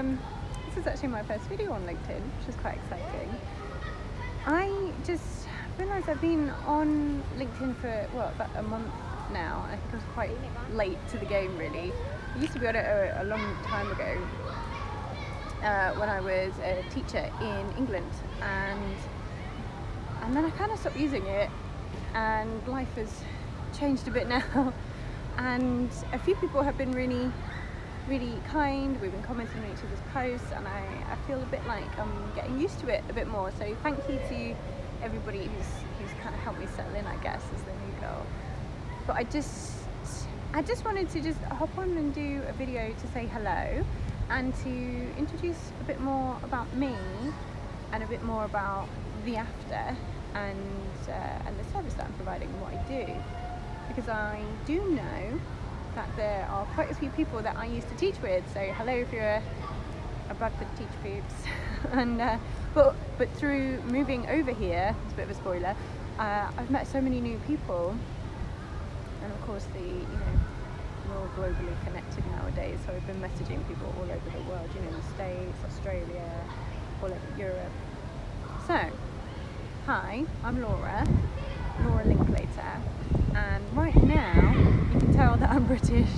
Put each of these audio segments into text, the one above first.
this is actually my first video on LinkedIn, which is quite exciting. I just realised I've been on LinkedIn for, about a month now. I think I was quite late to the game, really. I used to be on it a long time ago when I was a teacher in England, and then I kind of stopped using it, and life has changed a bit now. And a few people have been really kind. We've been commenting on each other's posts, and I feel a bit like I'm getting used to it a bit more. So thank you to everybody who's kind of helped me settle in, I guess, as the new girl. But I just wanted to just hop on and do a video to say hello and to introduce a bit more about me and a bit more about the after and the service that I'm providing and what I do. Because I do know that there are quite a few people that I used to teach with. So hello if you're a Bradford teach peeps. And but through moving over here, it's a bit of a spoiler, I've met so many new people, and of course we're all globally connected nowadays. So I've been messaging people all over the world, the States, Australia, all over Europe. So hi, I'm Laura Linklater. And right now, you can tell that I'm British.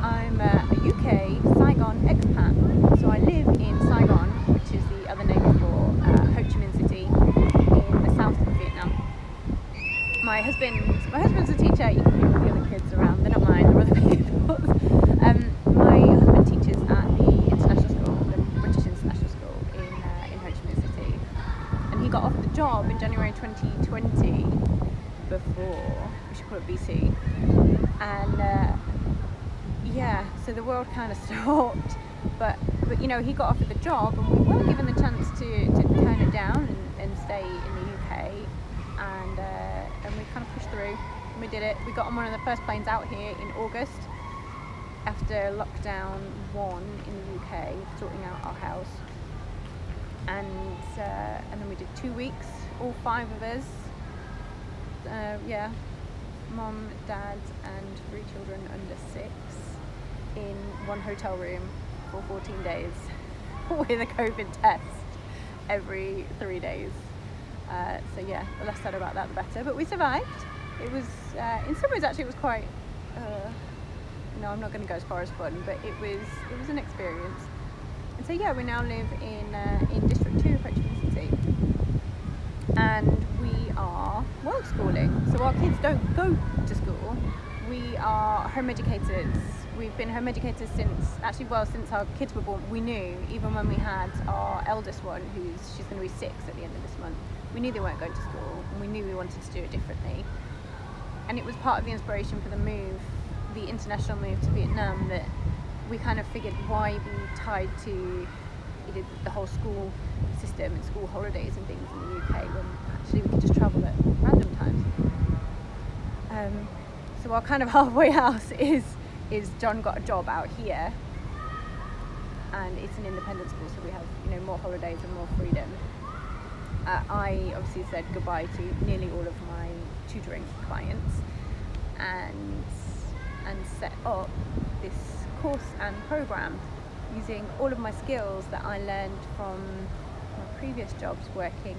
I'm a UK Saigon expat. So I live in Saigon, which is the other name for Ho Chi Minh City in the south of Vietnam. My husband's a teacher. You can hear all the other kids around. They're not mine, they're other people's. My husband teaches at the international school, the British International School in Ho Chi Minh City. And he got offered the job in January 2020 before. We should call it BC, and so the world kind of stopped, but he got offered the job, and we weren't given the chance to turn it down and stay in the UK, and we kind of pushed through, and we did it. We got on one of the first planes out here in August after lockdown 1 in the UK, sorting out our house, and then we did 2 weeks, all 5 of us. Mom, dad and 3 children under 6 in one hotel room for 14 days with a COVID test every 3 days. The less said about that the better, but we survived. It was in some ways actually it was quite I'm not going to go as far as fun, but it was an experience. And so we now live in District 2 of Ho Chi Minh City, and we are world schooling. So our kids don't go to school. We are home educators. We've been home educators since our kids were born. We knew, even when we had our eldest one, she's going to be 6 at the end of this month, we knew they weren't going to school, and we knew we wanted to do it differently. And it was part of the inspiration for the international move to Vietnam, that we kind of figured, why be tied to the whole school system and school holidays and things in the UK when actually we could just travel at random times. So our kind of halfway house is John got a job out here, and it's an independent school, so we have more holidays and more freedom. I obviously said goodbye to nearly all of my tutoring clients and set up this course and program using all of my skills that I learned from my previous jobs working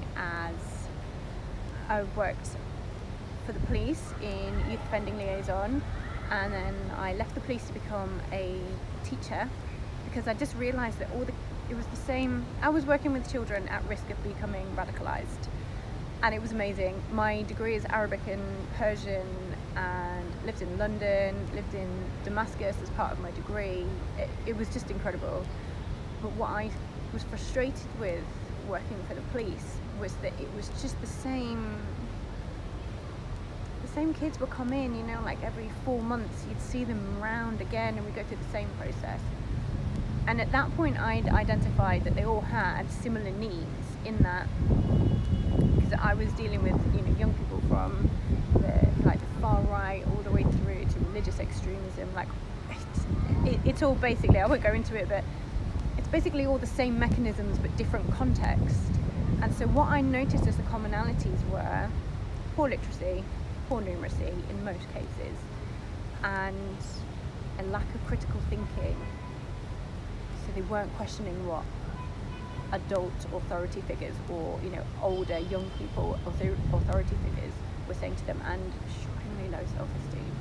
I worked for the police in youth offending liaison, and then I left the police to become a teacher because I just realised that it was the same. I was working with children at risk of becoming radicalised, and it was amazing. My degree is Arabic and Persian, and lived in London, lived in Damascus as part of my degree. It was just incredible. But what I was frustrated with working for the police was that it was just the same kids would come in, like every 4 months you'd see them around again, and we go through the same process. And at that point I'd identified that they all had similar needs, in that because I was dealing with young people from the far right all the way through to religious extremism. It's all basically, I won't go into it, but it's basically all the same mechanisms but different context. And so what I noticed as the commonalities were poor literacy, poor numeracy in most cases, and a lack of critical thinking. so they weren't questioning what adult authority figures or older young people authority figures were saying to them, and shockingly low self-esteem.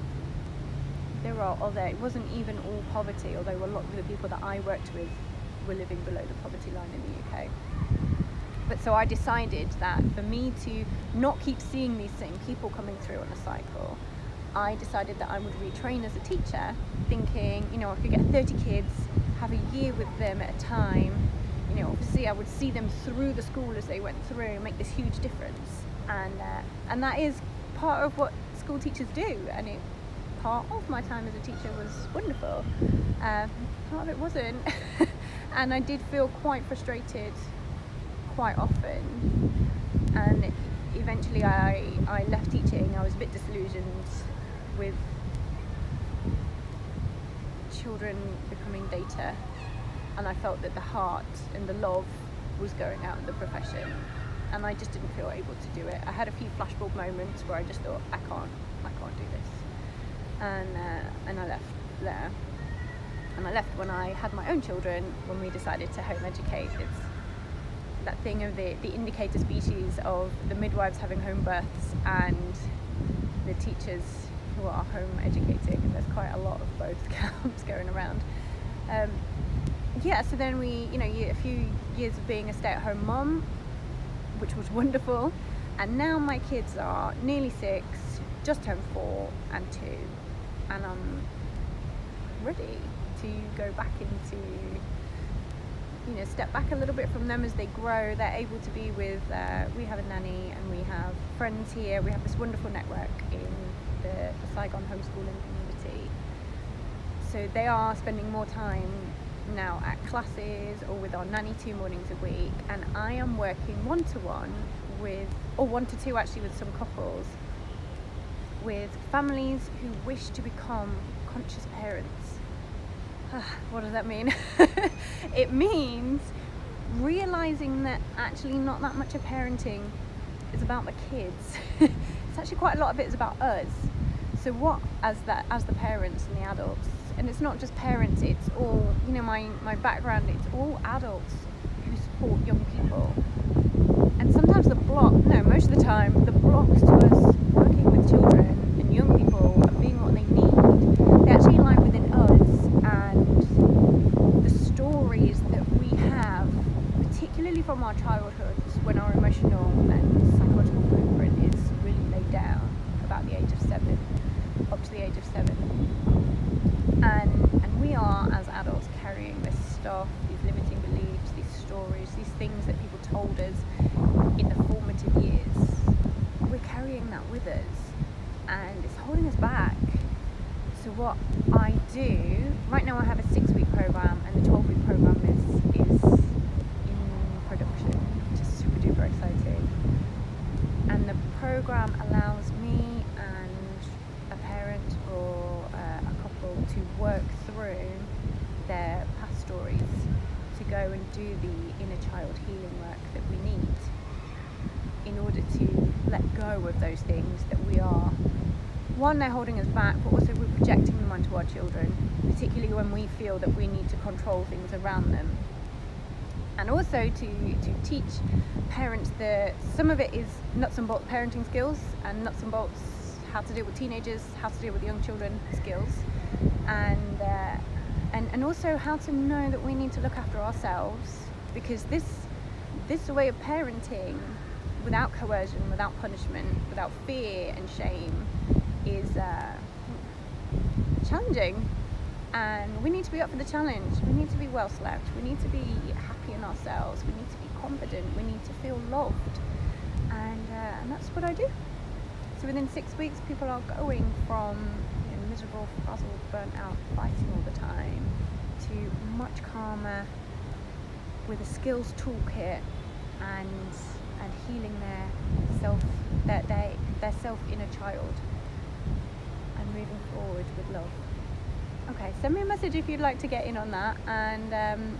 It wasn't even all poverty, although a lot of the people that I worked with were living below the poverty line in the UK. But so I decided that for me to not keep seeing these same people coming through on a cycle, I decided that I would retrain as a teacher, thinking, I could get 30 kids, have a year with them at a time. Obviously I would see them through the school as they went through, make this huge difference. And that is part of what school teachers do. And part of my time as a teacher was wonderful. Part of it wasn't. And I did feel quite frustrated quite often. And eventually I left teaching. I was a bit disillusioned with children becoming data, and I felt that the heart and the love was going out of the profession, and I just didn't feel able to do it. I had a few flashbulb moments where I just thought, I can't do this, and I left there. And I left when I had my own children, when we decided to home educate. It's that thing of the indicator species of the midwives having home births and the teachers who are home educating, and there's quite a lot of both camps going around. So then a few years of being a stay-at-home mum, which was wonderful, and now my kids are nearly 6, just turned 4 and 2, and I'm ready to go back into, step back a little bit from them as they grow. They're able to be with, we have a nanny and we have friends here. We have this wonderful network in the Saigon homeschooling community. So they are spending more time now at classes or with our nanny 2 mornings a week, and I am working 1-to-1 with, or 1-to-2 actually, with some couples, with families who wish to become conscious parents. What does that mean? It means realizing that actually not that much of parenting is about the kids. It's actually quite a lot of it is about us. So what, as the parents and the adults, and it's not just parents, it's all, my background, it's all adults who support young people. And sometimes most of the time, the blocks to us working with children and young people and being what they need, they actually lie within us, and the stories that we have, particularly from our childhoods, when our emotional and psychological blueprint is really laid down about the age of 7, up to the age of 7. And we are, as adults, carrying this stuff, these limiting beliefs, these stories, these things that people told us in the formative years. We're carrying that with us, and it's holding us back. So what I do, right now I have a 6-week program, and the 12-week program is in production, which is super duper exciting. And the program allows me and a parent or a couple to work through their past stories, to go and do the inner child healing work that we need in order to let go of those things that we are, one, they're holding us back, but also we're projecting them onto our children, particularly when we feel that we need to control things around them. And also to teach parents that some of it is nuts and bolts parenting skills, and nuts and bolts how to deal with teenagers, how to deal with young children skills, and also how to know that we need to look after ourselves, because this way of parenting, without coercion, without punishment, without fear and shame, is challenging, and we need to be up for the challenge. We need to be well slept, we need to be happy in ourselves, we need to be confident, we need to feel loved, and that's what I do. So within 6 weeks, people are going from miserable, frazzled, burnt out, fighting all the time, to much calmer, with a skills toolkit, and healing their self inner child, and moving forward with love. Okay, send me a message if you'd like to get in on that, and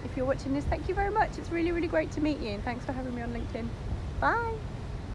if you're watching this, thank you very much. It's really, really great to meet you, and thanks for having me on LinkedIn. Bye.